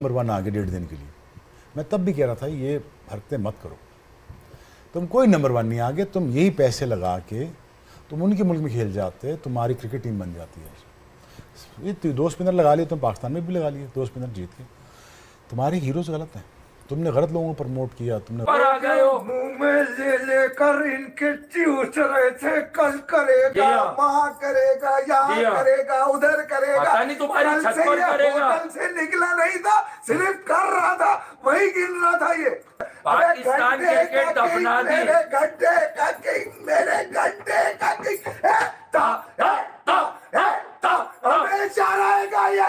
Number 1 आगे 1.5 दिन के लिए। मैं तब भी कह रहा था ये हरकतें मत करो, तुम कोई नंबर 1 नहीं आगे, तुम यही पैसे लगा के तुम उनके मुल्क में खेल जाते, तुम्हारी क्रिकेट टीम बन जाती है। ये 2 स्पिनर लगा लिए, तुम पाकिस्तान में भी लगा लिए 2 स्पिनर जीत के। तुम्हारे हीरोज गलत हैं, तुमने गलत लोगों को प्रमोट किया। तुमने पर आ गए हो मुंह में लेकर इनके चूस रहे थे, कल करेगा, वहाँ करेगा, यहाँ करेगा, उधर करेगा, नहीं तुम्हारी छत पर करेगा। होटल से निकला नहीं था, सिर्फ कर रहा था, वही गिन रहा था। ये पाकिस्तान क्रिकेट दफना दी। मेरे गड्ढे का किंग, मेरे गड्ढे का किंग हमेशा रहेगा ये।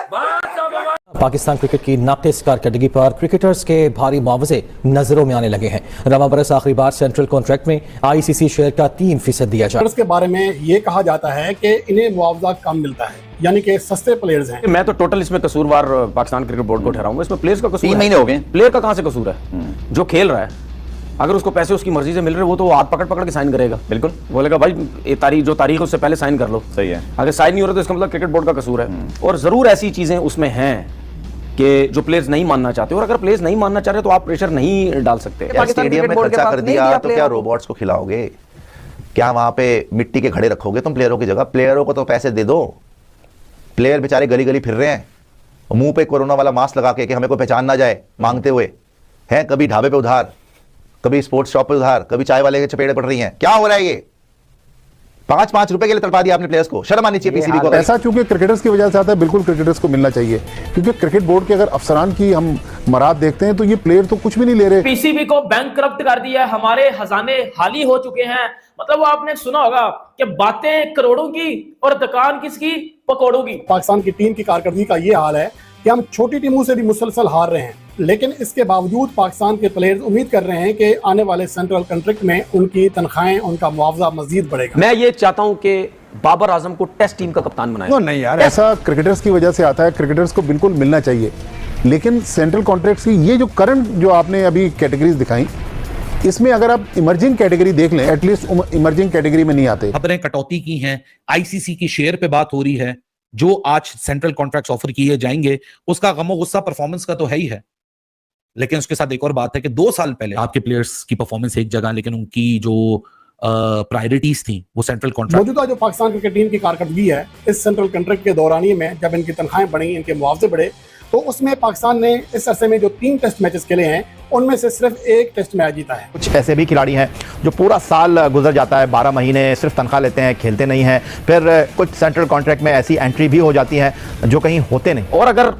पाकिस्तान क्रिकेट की नाक़िस कारकर्दगी पर क्रिकेटर्स के भारी मुआवजे नजरों में आने लगे हैं। रवा बरस आखिरी बार सेंट्रल कॉन्ट्रैक्ट में आईसीसी शेयर का 3% दिया जाए। के बारे में ये कहा जाता है कि इन्हें मुआवजा कम मिलता है, यानी कि सस्ते प्लेयर्स हैं। मैं तो टोटल इसमें कसूरवार पाकिस्तान क्रिकेट बोर्ड को ठहराऊंगा। इसमें प्लेयर्स का कसूर 3 महीने हो गए, प्लेयर का कहां से कसूर है? जो खेल रहा है, अगर उसको पैसे उसकी मर्जी से मिल रहे, वो तो हाथ पकड़ पकड़ के साइन करेगा। बिल्कुल बोलेगा भाई ये तारीख है उससे पहले साइन कर लो। सही है। अगर साइन नहीं हो रहा तो इसका मतलब क्रिकेट बोर्ड का कसूर है। और जरूर ऐसी चीजें उसमें हैं कि जो प्लेयर्स नहीं मानना चाहते, और अगर प्लेयर्स नहीं मानना चाह रहे तो आप प्रेशर नहीं डाल सकते। स्टेडियम में खर्चा कर दिया तो क्या रोबोट्स को खिलाओगे? क्या वहां पे मिट्टी के घड़े रखोगे तुम प्लेयरों की जगह? प्लेयरों को तो पैसे दे दो। प्लेयर बेचारे गली गली फिर रहे हैं, मुंह पे कोरोना वाला मास्क लगा के कि हमें कोई पहचान ना जाए, मांगते हुए हैं। कभी ढाबे पे उधार, कभी स्पोर्ट्स शॉप पे उधार, कभी चाय वाले के चपेड़े पड़ रही हैं। क्या हो रहा है ये? 5-5 रुपए के लिए तड़पा दिया आपने प्लेयर्स को। शर्म आनी चाहिए पीसीबी को। ऐसा चूंकि क्रिकेटर्स की वजह से आता है, बिल्कुल क्रिकेटर्स को मिलना चाहिए, क्योंकि क्रिकेट बोर्ड के अगर अफसरान की हम मराद देखते हैं तो ये प्लेयर तो कुछ भी नहीं ले रहे। पीसीबी को बैंकरप्ट कर दिया, हमारे खजाने खाली हो चुके हैं। मतलब वो आपने सुना होगा कि बातें करोड़ों की और दुकान किसकी? पकौड़ों की। पाकिस्तान की टीम की कारकर्दगी का ये हाल है कि हम छोटी टीमों से भी मुसलसल हार रहे हैं, लेकिन इसके बावजूद पाकिस्तान के प्लेयर्स उम्मीद कर रहे हैं कि आने वाले सेंट्रल कॉन्ट्रैक्ट में उनकी तनख्वाहें, उनका मुआवजा मजीद बढ़ेगा। मैं ये चाहता हूं कि बाबर आजम को टेस्ट टीम का कप्तान बनाया। नहीं यार, ऐसा क्रिकेटर्स की वजह से आता है। क्रिकेटर्स को बिल्कुल मिलना चाहिए, लेकिन सेंट्रल कॉन्ट्रैक्ट्स की ये जो करंट जो आपने अभी कैटेगरीज दिखाई, इसमें अगर आप इमर्जिंग कैटेगरी देख लें, एटलीस्ट इमर्जिंग कैटेगरी में नहीं आते। खबरें कटौती की हैं, आईसीसी की शेयर पे बात हो रही है, जो आज सेंट्रल कॉन्ट्रैक्ट्स ऑफर किए जाएंगे उसका गमो गुस्सा परफॉर्मेंस का तो है ही है, लेकिन उसके साथ एक और बात है कि 2 साल पहले आपके प्लेयर्स की परफॉर्मेंस एक जगह, लेकिन उनकी जो प्रायोरिटीज थी वो सेंट्रल कॉन्ट्रैक्ट। मौजूदा जो पाकिस्तान क्रिकेट टीम की कारकर्दगी है इस सेंट्रल कॉन्ट्रैक्ट के दौरानिए में, जब इनकी तनख्वाहें बढ़ी, इनके मुआवजे बढ़े, तो उसमें पाकिस्तान ने इस अरसे में जो 3 टेस्ट मैचेस खेले हैं उनमें से सिर्फ 1 टेस्ट मैच जीता है। कुछ ऐसे भी खिलाड़ी हैं जो पूरा साल गुजर जाता है, 12 महीने सिर्फ तनख्वाह लेते हैं, खेलते नहीं हैं। फिर कुछ सेंट्रल कॉन्ट्रैक्ट में ऐसी एंट्री भी हो जाती है जो कहीं होते नहीं। और अगर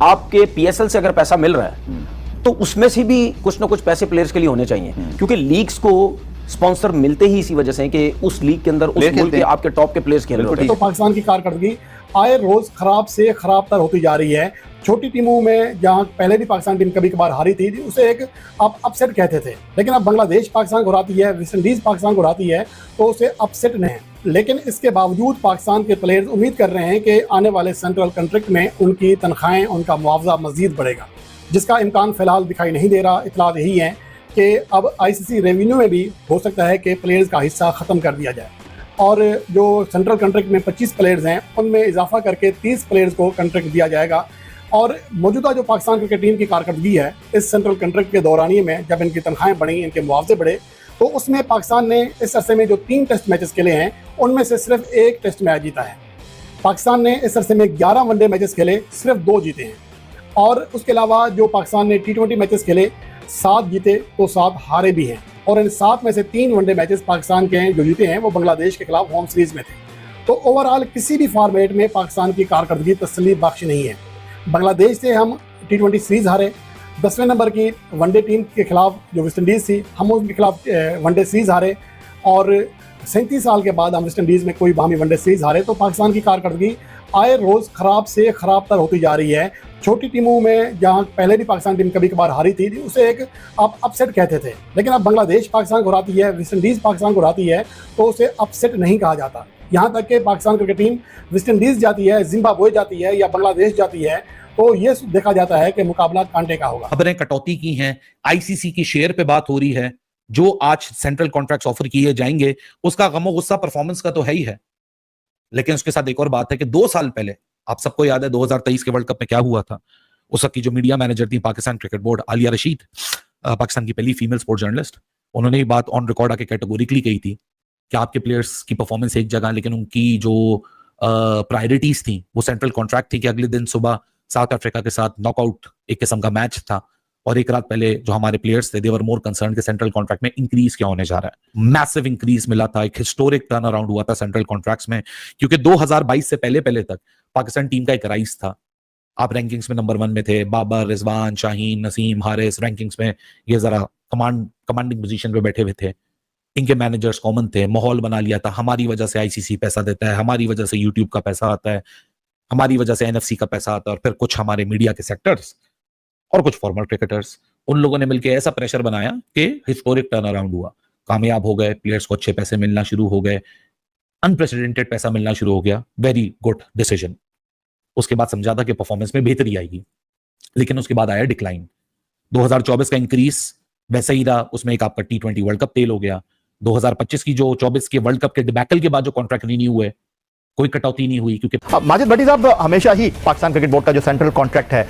आपके पीएसएल से अगर पैसा मिल रहा है तो उसमें से भी कुछ ना कुछ पैसे प्लेयर्स के लिए होने चाहिए, क्योंकि लीग्स को स्पॉन्सर मिलते ही इसी वजह से कि उस लीग के अंदर उस मुल्क के आपके टॉप के प्लेयर्स खेल रहे हैं। तो पाकिस्तान की कारकर्दगी आए रोज खराब से खराब तर होती जा रही है। छोटी टीमों में जहां पहले भी पाकिस्तान टीम कभी कभार हारी थी, उसे एक आप अपसेट कहते थे, लेकिन अब बांग्लादेश पाकिस्तान को हराती है, वेस्ट इंडीज पाकिस्तान को हराती है, तो उसे अपसेट नहीं है। लेकिन इसके बावजूद पाकिस्तान के प्लेयर्स उम्मीद कर रहे हैं कि आने वाले सेंट्रल कॉन्ट्रैक्ट में उनकी तनख्वाहें, उनका मुआवजा मजीद बढ़ेगा, जिसका इम्कान फिलहाल दिखाई नहीं दे रहा। इतलात यही है कि अब आईसीसी रेवेन्यू में भी हो सकता है कि प्लेयर्स का हिस्सा ख़त्म कर दिया जाए, और जो सेंट्रल कॉन्ट्रैक्ट में 25 प्लेयर्स हैं उनमें इजाफा करके 30 प्लेयर्स को कॉन्ट्रैक्ट दिया जाएगा। और मौजूदा जो पाकिस्तान क्रिकेट टीम की कारकर्दगी है इस सेंट्रल कॉन्ट्रैक्ट के दौरानिए में, जब इनकी तनख्वाहें बढ़ी, इनके मुआवजे बढ़े, तो उसमें पाकिस्तान ने इस अरसे में जो 3 टेस्ट मैचेस खेले हैं उनमें से सिर्फ 1 टेस्ट मैच जीता है। पाकिस्तान ने इस अरसे में 11 वनडे मैचेस खेले, सिर्फ 2 जीते हैं। और उसके अलावा जो पाकिस्तान ने T20 मैचेस खेले, 7 जीते तो 7 हारे भी हैं, और इन 7 में से 3 वनडे मैचेस पाकिस्तान के जो जीते हैं वो बांग्लादेश के खिलाफ होम सीरीज में थे। तो ओवरऑल किसी भी फॉर्मेट में पाकिस्तान की कारकर्दगी तसल्ली बख्श नहीं है। बांग्लादेश से हम T20 सीरीज हारे, 10वें नंबर की वनडे टीम के खिलाफ जो वेस्ट इंडीज़ थी, हम उनके खिलाफ वनडे सीरीज हारे, और 37 साल के बाद हम वेस्ट इंडीज़ में कोई बाहमी वनडे सीरीज हारे। तो पाकिस्तान की कारकर्दगी आए रोज़ खराब से खराब तर होती जा रही है। छोटी टीमों में जहां पहले भी पाकिस्तान टीम कभी कभार हारी थी, उसे एक आप अपसेट कहते थे, लेकिन अब बांग्लादेश पाकिस्तान को हराती है, वेस्ट इंडीज़ पाकिस्तान को हराती है, तो उसे अपसेट नहीं कहा जाता। यहाँ तक कि Pakistan cricket team West Indies जाती है, जिम्बाब्वे जाती है या बांग्लादेश जाती है, तो ये देखा जाता है कि मुकाबला कांटे का होगा। खबरें कटौती की हैं, आईसीसी की शेयर पे बात हो रही है, जो आज सेंट्रल कॉन्ट्रैक्ट्स ऑफर किए जाएंगे उसका गमो गुस्सा परफॉर्मेंस का तो है ही है, लेकिन उसके साथ एक और बात है कि 2 साल पहले आप सबको याद है 2023 के वर्ल्ड कप में क्या हुआ था। उस वक्त की जो मीडिया मैनेजर थी पाकिस्तान क्रिकेट बोर्ड, आलिया रशीद, पाकिस्तान की पहली फीमेल स्पोर्ट्स जर्नलिस्ट, उन्होंने ये बात ऑन रिकॉर्ड आके कैटेगोरिकली कही थी कि आपके प्लेयर्स की परफॉर्मेंस एक जगह, लेकिन उनकी जो प्रायोरिटीज थी वो सेंट्रल कॉन्ट्रैक्ट थी कि अगले दिन सुबह साउथ अफ्रीका के साथ नॉकआउट एक किस्म का मैच था, और एक रात पहले जो हमारे प्लेयर्स थे देवर मोर कंसर्न के सेंट्रल कॉन्ट्रैक्ट में इंक्रीज क्या होने जा रहा है। मैसिव इंक्रीज मिला था, एक हिस्टोरिक टर्न अराउंड हुआ था सेंट्रल कॉन्ट्रैक्ट्स में, क्योंकि 2022 से पहले तक पाकिस्तान टीम का एक राइज था। आप रैंकिंग्स में नंबर 1 में थे, बाबर, रिजवान, शाहीन, नसीम, हारिस रैंकिंग्स में ये जरा कमांडिंग पोजीशन पे बैठे हुए थे। इनके मैनेजर्स कॉमन थे, माहौल बना लिया था, हमारी वजह से आईसीसी पैसा देता है, हमारी वजह से यूट्यूब का पैसा आता है, हमारी वजह से एनएफसी का पैसा आता है, और फिर कुछ हमारे मीडिया के सेक्टर्स और कुछ फॉर्मर क्रिकेटर्स, उन लोगों ने मिलकर ऐसा प्रेशर बनाया कि हिस्टोरिक टर्न अराउंड हुआ, कामयाब हो गए, प्लेयर्स को अच्छे पैसे मिलना शुरू हो गए, अनप्रेसिडेंटेड पैसा मिलना शुरू हो गया। Very good decision. उसके बाद समझा था कि परफॉर्मेंस में बेहतरी आएगी, लेकिन उसके बाद आया डिक्लाइन। 2024 का इंक्रीज वैसा ही रहा, उसमें एक आपका T20 वर्ल्ड कप तेल हो गया। 2025 की जो 24 के वर्ल्ड कप के डिबैकल के बाद जो कॉन्ट्रैक्ट रिन्यू हुए, कोई कटौती नहीं हुई, क्योंकि माजिद भट्टी साहब, हमेशा ही पाकिस्तान क्रिकेट बोर्ड का जो सेंट्रल कॉन्ट्रैक्ट है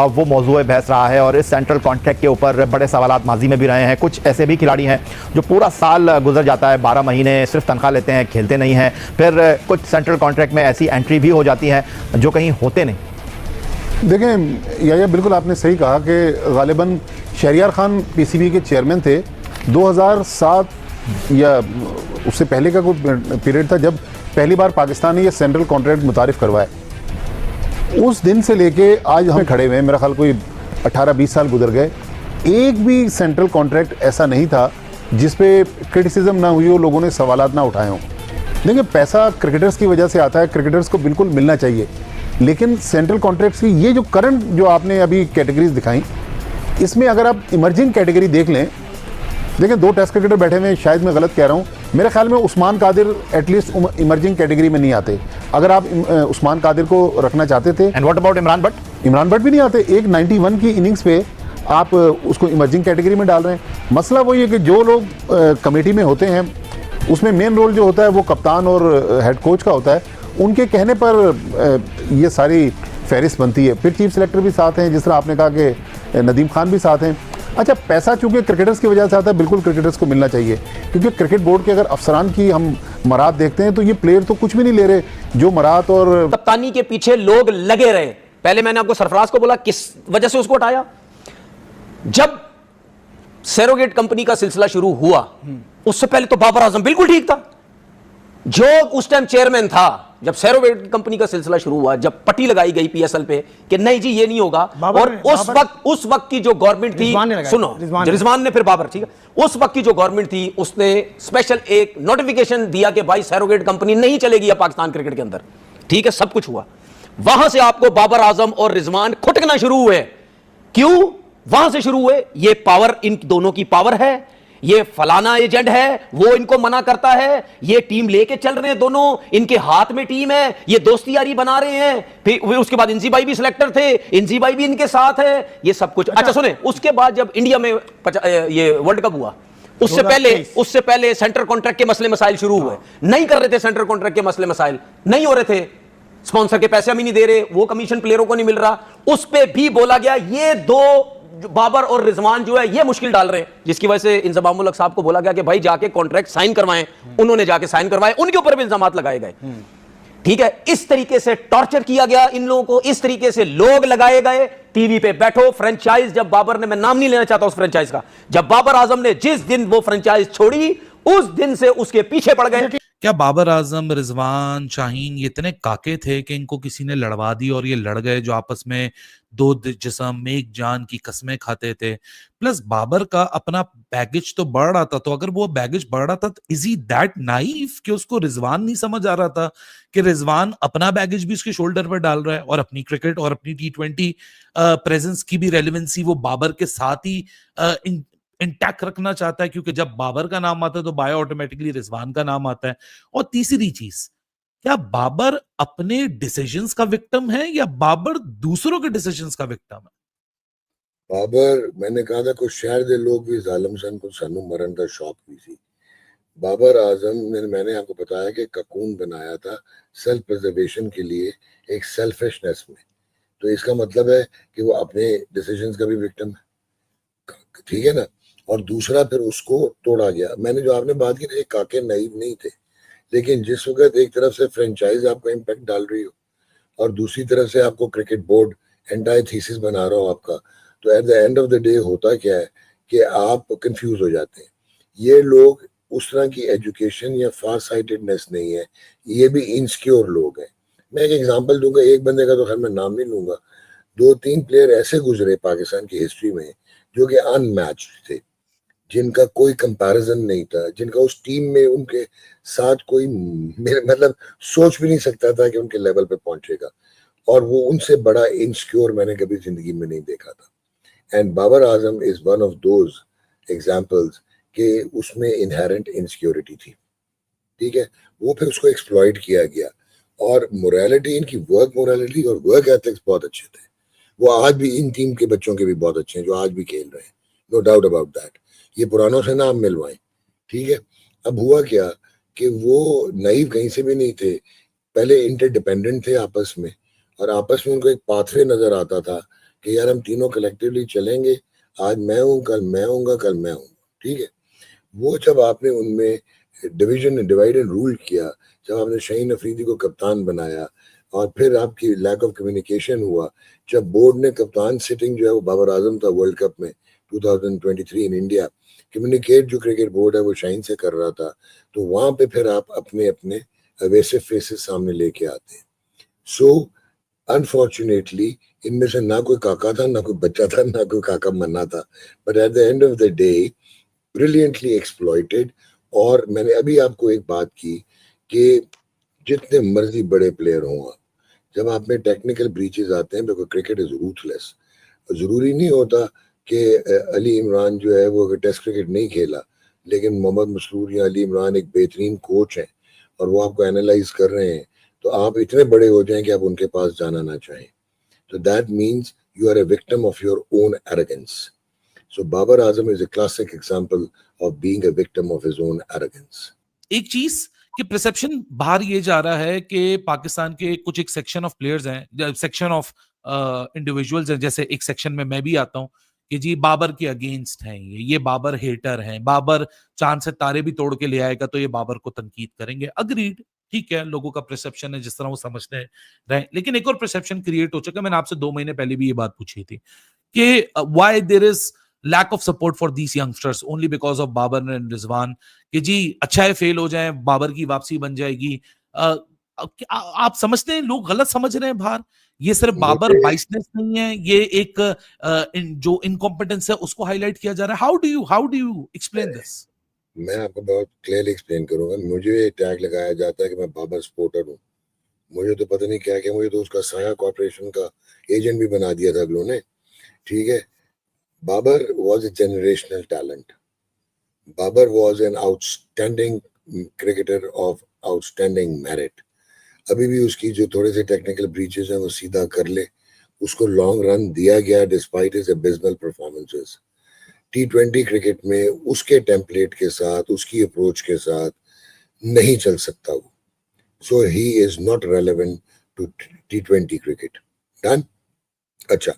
वो मौजूए बहस रहा है, और इस सेंट्रल कॉन्ट्रैक्ट के ऊपर बड़े सवालात माजी में भी रहे हैं। कुछ ऐसे भी खिलाड़ी हैं जो पूरा साल गुजर जाता है, 12 महीने सिर्फ तनख्वाह लेते हैं, खेलते नहीं हैं, फिर कुछ सेंट्रल कॉन्ट्रैक्ट में ऐसी एंट्री भी हो जाती है जो कहीं होते नहीं। देखें या बिल्कुल आपने सही कहा कि गालिबन शहरियार खान पीसीबी के चेयरमैन थे। 2007 या उससे पहले का कोई पीरियड था जब पहली बार पाकिस्तान ने ये सेंट्रल कॉन्ट्रैक्ट मुतारिफ करवाया। उस दिन से लेके आज हम खड़े हुए हैं, मेरा ख्याल कोई 18-20 साल गुजर गए, एक भी सेंट्रल कॉन्ट्रैक्ट ऐसा नहीं था जिस पे क्रिटिसिज्म ना हुई हो, लोगों ने सवालात ना उठाए हों। देखिए, पैसा क्रिकेटर्स की वजह से आता है, क्रिकेटर्स को बिल्कुल मिलना चाहिए, लेकिन सेंट्रल कॉन्ट्रैक्ट्स की ये जो करंट जो आपने अभी कैटेगरीज दिखाई, इसमें अगर आप इमर्जिंग कैटेगरी देख लें, देखिए 2 टेस्ट क्रिकेटर बैठे हुए, शायद मैं गलत कह रहा हूँ, मेरे ख्याल में Usman Qadir at least emerging category में नहीं आते। अगर आप उस्मान कादिर को रखना चाहते थे। And what about Imran Bhatt? Imran Bhatt भी नहीं आते। एक 91 की इनिंग्स पे आप उसको इमर्जिंग कैटेगरी में डाल रहे हैं। मसला वही है कि जो लोग कमेटी में होते हैं, उसमें मेन रोल जो होता है वो कप्तान और हेड कोच का होता है, उनके कहने पर ये सारी फहरिस्त बनती है। फिर चीफ सेलेक्टर भी साथ हैं, जिस तरह आपने कहा कि नदीम खान भी साथ हैं। अच्छा, पैसा चूंकि क्रिकेटर्स की वजह से आता है, बिल्कुल क्रिकेटर्स को मिलना चाहिए, क्योंकि क्रिकेट बोर्ड के अगर अफसरान की हम मराद देखते हैं तो ये प्लेयर तो कुछ भी नहीं ले रहे, जो मराद और कप्तानी के पीछे लोग लगे रहे। पहले मैंने आपको सरफराज को बोला किस वजह से उसको हटाया। जब सरोगेट कंपनी का सिलसिला शुरू हुआ, उससे पहले तो बाबर आजम बिल्कुल ठीक था, जो उस टाइम चेयरमैन था। जब सरोगेट कंपनी का सिलसिला शुरू हुआ, जब पट्टी लगाई गई पीएसएल पे कि नहीं जी ये नहीं होगा, और उस वक्त की जो गवर्नमेंट थी, सुनो, रिजवान ने फिर बाबर, ठीक है, उस वक्त की जो गवर्नमेंट थी उसने स्पेशल एक नोटिफिकेशन दिया कि भाई सरोगेट कंपनी नहीं चलेगी अब पाकिस्तान क्रिकेट के अंदर, ठीक है, सब कुछ हुआ। वहां से आपको बाबर आजम और रिजवान खुटकना शुरू हुए। क्यों वहां से शुरू हुए? ये पावर, इन दोनों की पावर है, ये फलाना एजेंट है, वो इनको मना करता है, ये टीम लेके चल रहे हैं दोनों, इनके हाथ में टीम है, ये दोस्ती यारी बना रहे हैं। फिर उसके बाद इंजी भाई भी सिलेक्टर थे, इंजी भाई भी इनके साथ है, ये सब कुछ। अच्छा सुने, उसके बाद जब इंडिया में ये वर्ल्ड कप हुआ, उससे पहले सेंट्रल कॉन्ट्रैक्ट के मसले मसाइल शुरू हुए। नहीं कर रहे थे सेंट्रल कॉन्ट्रैक्ट के मसले मसाइल, नहीं हो रहे थे, स्पॉन्सर के पैसे हम ही नहीं दे रहे, वो कमीशन प्लेयरों को नहीं मिल रहा। उस पर भी बोला गया ये दो बाबर और रिजवान जो है ये मुश्किल डाल रहे हैं, जिसकी वजह से इंजमाम उल हक साहब को बोला गया कि भाई जाके कॉन्ट्रैक्ट साइन करवाएं। उन्होंने जाके साइन करवाए, उनके ऊपर भी इल्जामात लगाए गए। ठीक है, इस तरीके से टॉर्चर किया गया इन लोगों को, इस तरीके से लोग लगाए गए। टीवी पे बैठो, फ्रेंचाइज जब बाबर ने, मैं नाम नहीं लेना चाहता उस फ्रेंचाइज का, जब बाबर आजम ने जिस दिन वो फ्रेंचाइज छोड़ी, उस दिन से उसके पीछे पड़ गए। क्या बाबर आजम, रिजवान, शाहीन ये इतने काके थे कि इनको किसी ने लड़वा दी और ये लड़ गए, जो आपस में 2 जिस्म एक जान की कस्में खाते थे? प्लस बाबर का अपना बैगेज तो बढ़ रहा था, तो अगर वो बैगेज बढ़ रहा था तो इज ही दैट नाइफ कि उसको रिजवान नहीं समझ आ रहा था कि रिजवान अपना बैगेज भी उसके शोल्डर पर डाल रहा है और अपनी क्रिकेट और अपनी T20 प्रेजेंस की भी रेलेवेंसी वो बाबर के साथ ही इंटैक्ट रखना चाहता है, क्योंकि जब बाबर का नाम आता है तो बायो ऑटोमेटिकली रिजवान का नाम आता है। और तीसरी चीज, क्या बाबर अपने डिसीजंस का विक्टिम है या बाबर दूसरों के डिसीजंस का विक्टिम है? बाबर, मैंने कहा था कुछ शहर दे लोग भी जालिम सन को सानू मरण का शौक भी थी। बाबर आजम ने, मैंने आपको बताया कि ककून बनाया था सेल्फ प्रिजर्वेशन के लिए, एक सेल्फिशनेस में, तो इसका मतलब है कि वो अपने डिसीजंस का भी विक्टिम है, ठीक है ना। और दूसरा फिर उसको तोड़ा गया। मैंने जो आपने बात की ना, काके नाइव नहीं थे, लेकिन जिस वक्त एक तरफ से फ्रेंचाइज आपको इम्पैक्ट डाल रही हो और दूसरी तरफ से आपको क्रिकेट बोर्ड एंटायर थीसिस बना रहा हो आपका, तो at the end of the day होता क्या है कि आप कंफ्यूज हो जाते हैं। ये लोग उस तरह की एजुकेशन या फार साइटेडनेस नहीं है, ये भी इनसिक्योर लोग हैं। मैं एक एग्जांपल दूंगा, एक बंदे का तो खैर मैं नाम नहीं लूंगा, 2-3 प्लेयर ऐसे गुजरे पाकिस्तान की हिस्ट्री में जो कि अनमैच्ड थे, जिनका कोई कंपैरिजन नहीं था, जिनका उस टीम में उनके साथ कोई मतलब सोच भी नहीं सकता था कि उनके लेवल पे पहुंचेगा, और वो उनसे बड़ा इनसिक्योर मैंने कभी जिंदगी में नहीं देखा था। And Babar Azam is one of those examples कि उसमें इनहेरेंट इनसिक्योरिटी थी, ठीक है। वो फिर उसको एक्सप्लॉइट किया गया, और मोरालिटी, इनकी वर्क मोरालिटी और वर्क एथिक्स बहुत अच्छे थे। वो आज भी इन टीम के बच्चों के भी बहुत अच्छे हैं जो आज भी खेल रहे हैं, नो डाउट अबाउट दैट। ये पुरानों से नाम मिलवाएं, ठीक है। अब हुआ क्या कि वो नाइव कहीं से भी नहीं थे, पहले इंटरडिपेंडेंट थे आपस में, और आपस में उनको एक पाथवे नजर आता था कि यार हम तीनों कलेक्टिवली चलेंगे, आज मैं हूँ, कल मैं हूँगा, कल मैं हूँ, ठीक है। वो जब आपने उनमें डिवीजन डिवाइड एंड रूल किया, जब आपने शाहीन अफरीदी को कप्तान बनाया, और फिर आपकी लैक ऑफ कम्युनिकेशन हुआ, जब बोर्ड ने कप्तान सिटिंग जो है वो बाबर आजम था वर्ल्ड कप में 2023 इन इंडिया, कम्युनिकेट जो क्रिकेट बोर्ड है वो शाहीन से कर रहा था, तो वहां पे फिर आप अपने अपने अवेसिव फेसेस सामने लेके आते हैं। सो अनफॉर्चुनेटली इनमें से ना कोई काका था, ना कोई बच्चा था, ना कोई काका मन्ना था, but at the end of the day brilliantly exploited. और मैंने अभी आपको एक बात की कि जितने मर्जी बड़े प्लेयर हों, जब आप में टेक्निकल ब्रीचेस आते हैं, बिकॉज क्रिकेट इज रूथलेस। जरूरी नहीं होता कि अली इमरान जो है वो टेस्ट क्रिकेट नहीं खेला, लेकिन मोहम्मद मसरूर या अली इमरान एक बेहतरीन कोच हैं और वो आपको एनालाइज कर रहे हैं, तो आप इतने बड़े हो जाएं कि आप उनके पास जाना ना चाहें। तो that means you are a victim of your own arrogance. So Babar Azam is a classic example of being a victim of his own arrogance. एक चीज कि परसेप्शन बाहर ये जा रहा है कि पाकिस्तान के कुछ एक सेक्शन ऑफ प्लेयर्स हैं, सेक्शन ऑफ इंडिविजुअल्स हैं, जैसे एक सेक्शन में मैं भी आता हूं कि जी बाबर के अगेंस्ट हैं, ये बाबर हेटर हैं, बाबर चांद से तारे भी तोड़ के ले आएगा तो ये बाबर को तनकीद करेंगे। अग्रीड, ठीक है, लोगों का परसेप्शन है जिस तरह वो समझते रहे, लेकिन एक और परसेप्शन क्रिएट हो चुका है। मैंने आपसे 2 महीने पहले भी ये बात पूछी थी कि why there is lack of support for these youngsters only because of Babar and Rizwan, कि जी अच्छा है फेल हो जाए, बाबर की वापसी बन जाएगी। आप समझते हैं लोग गलत समझ रहे हैं बाहर, ये सिर्फ बाबर बाइसनेस नहीं है, ये एक जो इनकॉम्पिटेंस है उसको हाईलाइट किया जा रहा है। How do you explain this? मैं आपको बहुत क्लियरली एक्सप्लेन करूंगा। मुझे टैग लगाया जाता है कि मैं बाबर सपोर्टर हूँ, मुझे तो पता नहीं क्या क्या, मुझे तो उसका साया कॉर्पोरेशन का एजेंट भी बना दिया था अगलों ने, ठीक है। Babar was a generational talent. Babar was an outstanding cricketer of outstanding merit. अभी भी उसकी जो थोड़े से टेक्निकल ब्रीचेस हैं वो सीधा कर ले, उसको लॉन्ग रन दिया गया despite his abysmal performances. T20 cricket में उसके टेम्पलेट के साथ, उसकी अप्रोच के साथ नहीं चल सकता वो। So he is not relevant to T20 cricket. Done. अच्छा,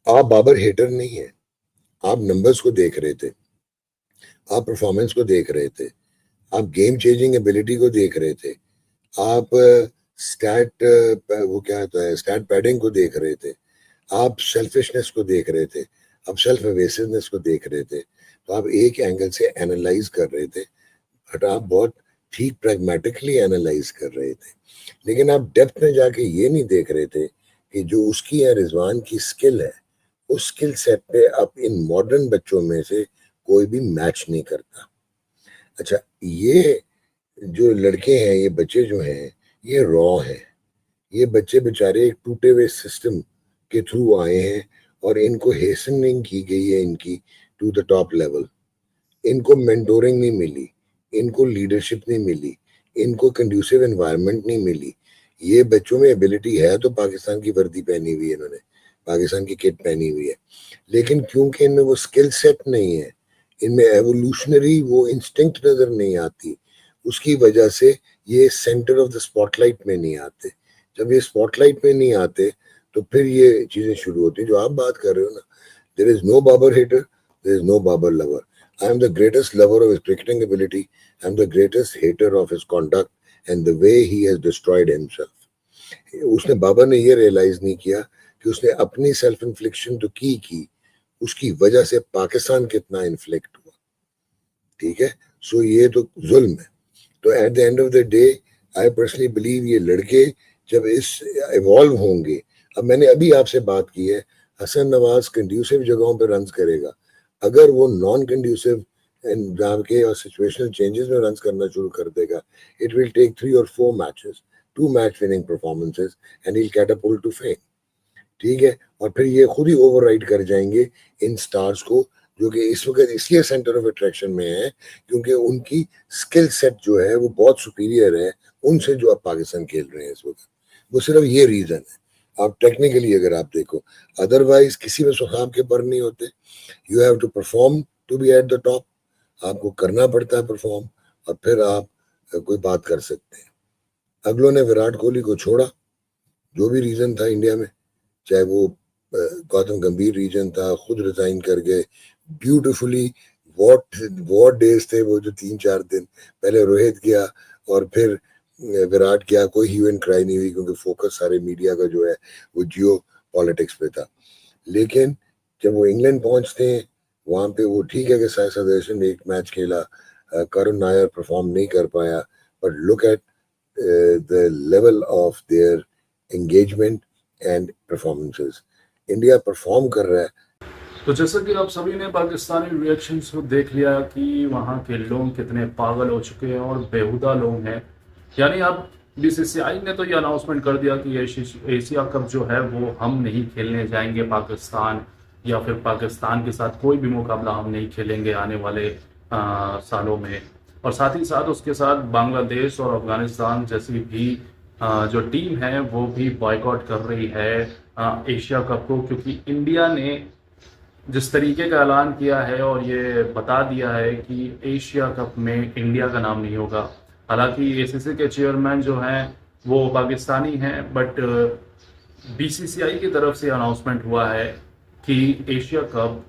आप बाबर हेटर नहीं है, आप नंबर्स को देख रहे थे, आप परफॉर्मेंस को देख रहे थे, आप गेम चेंजिंग एबिलिटी को देख रहे थे, आप स्टैट वो क्या होता है स्टैट पैडिंग को देख रहे थे, आप सेल्फिशनेस को देख रहे थे, आप सेल्फ अवेसिवनेस को देख रहे थे। तो आप एक एंगल से एनालाइज कर रहे थे, बट आप बहुत ठीक प्रैग्मेटिकली एनालाइज कर रहे थे, लेकिन आप डेप्थ में जाके ये नहीं देख रहे थे कि जो उसकी या रिजवान की स्किल है, उस स्किल सेट पे अब इन मॉडर्न बच्चों में से कोई भी मैच नहीं करता। अच्छा, ये जो लड़के हैं, ये बच्चे जो हैं, ये रॉ हैं, ये बच्चे बेचारे एक टूटे हुए सिस्टम के थ्रू आए हैं और इनको हेस्टनिंग की गई है इनकी टू द टॉप लेवल। इनको मेंटोरिंग नहीं मिली, इनको लीडरशिप नहीं मिली, इनको कंड्यूसिव एनवायरनमेंट नहीं मिली। ये बच्चों में एबिलिटी है तो पाकिस्तान की वर्दी पहनी हुई है इन्होंने, पाकिस्तान की किट पहनी हुई है, लेकिन क्योंकि इनमें वो स्किल सेट नहीं है, इनमें एवोल्यूशनरी वो इंस्टिंक्ट नजर नहीं आती, उसकी वजह से ये सेंटर ऑफ द स्पॉटलाइट में नहीं आते। जब ये स्पॉटलाइट में नहीं आते तो फिर ये चीजें शुरू होती हैं जो आप बात कर रहे हो ना. There is no Babar hater, there is no Babar lover. I am the greatest lover of his cricketing ability, I am the greatest hater of his conduct and the way he has destroyed himself. उसने, बाबर ने ये realise नहीं किया कि उसने अपनी self इन्फ्लिक्शन तो की, उसकी वजह से पाकिस्तान कितना इन्फ्लिक्ट हुआ. ठीक है, सो ये तो जुल्म है. तो at the end of the day I personally believe ये लड़के जब इस इवॉल्व होंगे, अब मैंने अभी आपसे बात की है, हसन नवाज कंड्यूसिव जगहों पर रन करेगा. अगर वो नॉन कंड्यूसिव एंड के और सिचुएशनल चेंजेस में रन करना शुरू कर देगा, it will take 3 or 4 matches, 2 match winning performances and he will catapult to fame. ठीक है, और फिर ये खुद ही ओवरराइड कर जाएंगे इन स्टार्स को जो कि इस वक्त इसलिए सेंटर ऑफ अट्रैक्शन में है क्योंकि उनकी स्किल सेट जो है वो बहुत सुपीरियर है उनसे जो अब पाकिस्तान खेल रहे हैं इस वक्त. वो सिर्फ ये रीजन है. आप टेक्निकली अगर आप देखो, अदरवाइज किसी में सुखाब के पर नहीं होते. You have to perform to be at the top. आपको करना पड़ता है परफॉर्म, और फिर आप कोई बात कर सकते हैं. अगलों ने विराट कोहली को छोड़ा, जो भी रीजन था इंडिया में, चाहे वो गौतम गंभीर रीजन था, खुद रिजाइन कर गए. ब्यूटिफुली वॉट डेज थे वो, जो 3-4 दिन पहले रोहित गया और फिर विराट गया, कोई ह्यू एंड क्राई नहीं हुई क्योंकि फोकस सारे मीडिया का जो है वो जियो पॉलिटिक्स पे था. लेकिन जब वो इंग्लैंड पहुंचते हैं वहां पे वो ठीक है कि साई सुदर्शन ने एक मैच खेला, करुण नायर परफॉर्म नहीं कर पाया, but look at the level of their engagement and performances. India perform कर रहा है. तो जैसा कि आप सभी ने पाकिस्तानी रिएक्शंस को देख लिया कि वहाँ के लोग कितने पागल हो चुके हैं और बेहुदा लोग हैं. यानी अब बीसीसीआई ने तो ये अनाउंसमेंट कर दिया कि एशिया कप जो है वो हम नहीं खेलने जाएंगे पाकिस्तान, या फिर पाकिस्तान के साथ कोई भी मुकाबला हम नहीं खेलेंगे आने वाले सालों में. और साथ ही साथ उसके साथ बांग्लादेश और अफगानिस्तान जैसी भी जो टीम है वो भी बॉयकॉट कर रही है एशिया कप को, क्योंकि इंडिया ने जिस तरीके का ऐलान किया है और ये बता दिया है कि एशिया कप में इंडिया का नाम नहीं होगा. हालांकि एसीसी के चेयरमैन जो हैं वो पाकिस्तानी हैं, बट बीसीसीआई की तरफ से अनाउंसमेंट हुआ है कि एशिया कप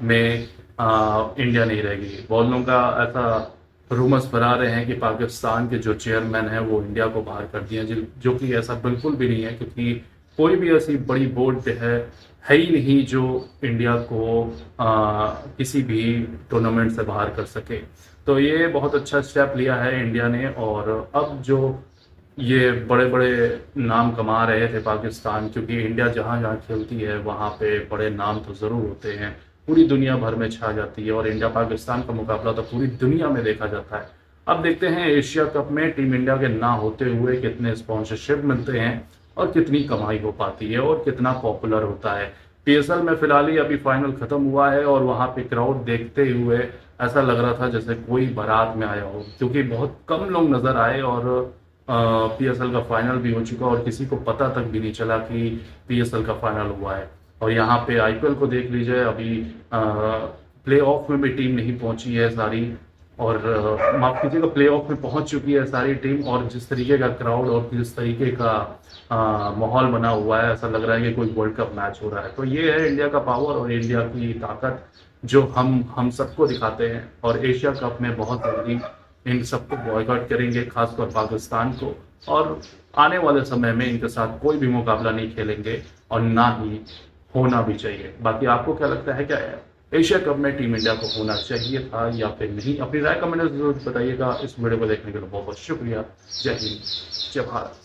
में इंडिया नहीं रहेगी. बहुत लोगों का ऐसा रूमर्स फैला रहे हैं कि पाकिस्तान के जो चेयरमैन हैं वो इंडिया को बाहर कर दिए, जो कि ऐसा बिल्कुल भी नहीं है, क्योंकि कोई भी ऐसी बड़ी बोर्ड है ही नहीं जो इंडिया को किसी भी टूर्नामेंट से बाहर कर सके. तो ये बहुत अच्छा स्टेप लिया है इंडिया ने. और अब जो ये बड़े बड़े नाम कमा रहे थे पाकिस्तान, क्योंकि इंडिया जहाँ जहाँ खेलती है वहाँ पे बड़े नाम तो ज़रूर होते हैं, पूरी दुनिया भर में छा जाती है और इंडिया पाकिस्तान का मुकाबला तो पूरी दुनिया में देखा जाता है. अब देखते हैं एशिया कप में टीम इंडिया के ना होते हुए कितने स्पॉन्सरशिप मिलते हैं और कितनी कमाई हो पाती है और कितना पॉपुलर होता है. पीएसएल में फिलहाल ही अभी फाइनल खत्म हुआ है और वहाँ पे क्राउड देखते हुए ऐसा लग रहा था जैसे कोई बारात में आया हो, क्योंकि बहुत कम लोग नजर आए और पीएसएल का फाइनल भी हो चुका और किसी को पता तक भी नहीं चला कि पीएसएल का फाइनल हुआ है. और यहाँ पे आईपीएल को देख लीजिए, अभी प्ले ऑफ में भी टीम नहीं पहुंची है सारी, और माफ कीजिएगा प्ले ऑफ में पहुंच चुकी है सारी टीम. और जिस तरीके का क्राउड और जिस तरीके का माहौल बना हुआ है, ऐसा लग रहा है कि कोई वर्ल्ड कप मैच हो रहा है. तो ये है इंडिया का पावर और इंडिया की ताकत जो हम सबको दिखाते हैं. और एशिया कप में बहुत जल्दी इन सबको बॉयकॉट करेंगे, खासकर पाकिस्तान को, और आने वाले समय में इनके साथ कोई भी मुकाबला नहीं खेलेंगे और ना ही होना भी चाहिए. बाकी आपको क्या लगता है, क्या है एशिया कप में टीम इंडिया को होना चाहिए था या फिर नहीं? अपनी राय कमेंट में जरूर बताइएगा. इस वीडियो को देखने के लिए बहुत बहुत शुक्रिया. जय हिंद, जय भारत.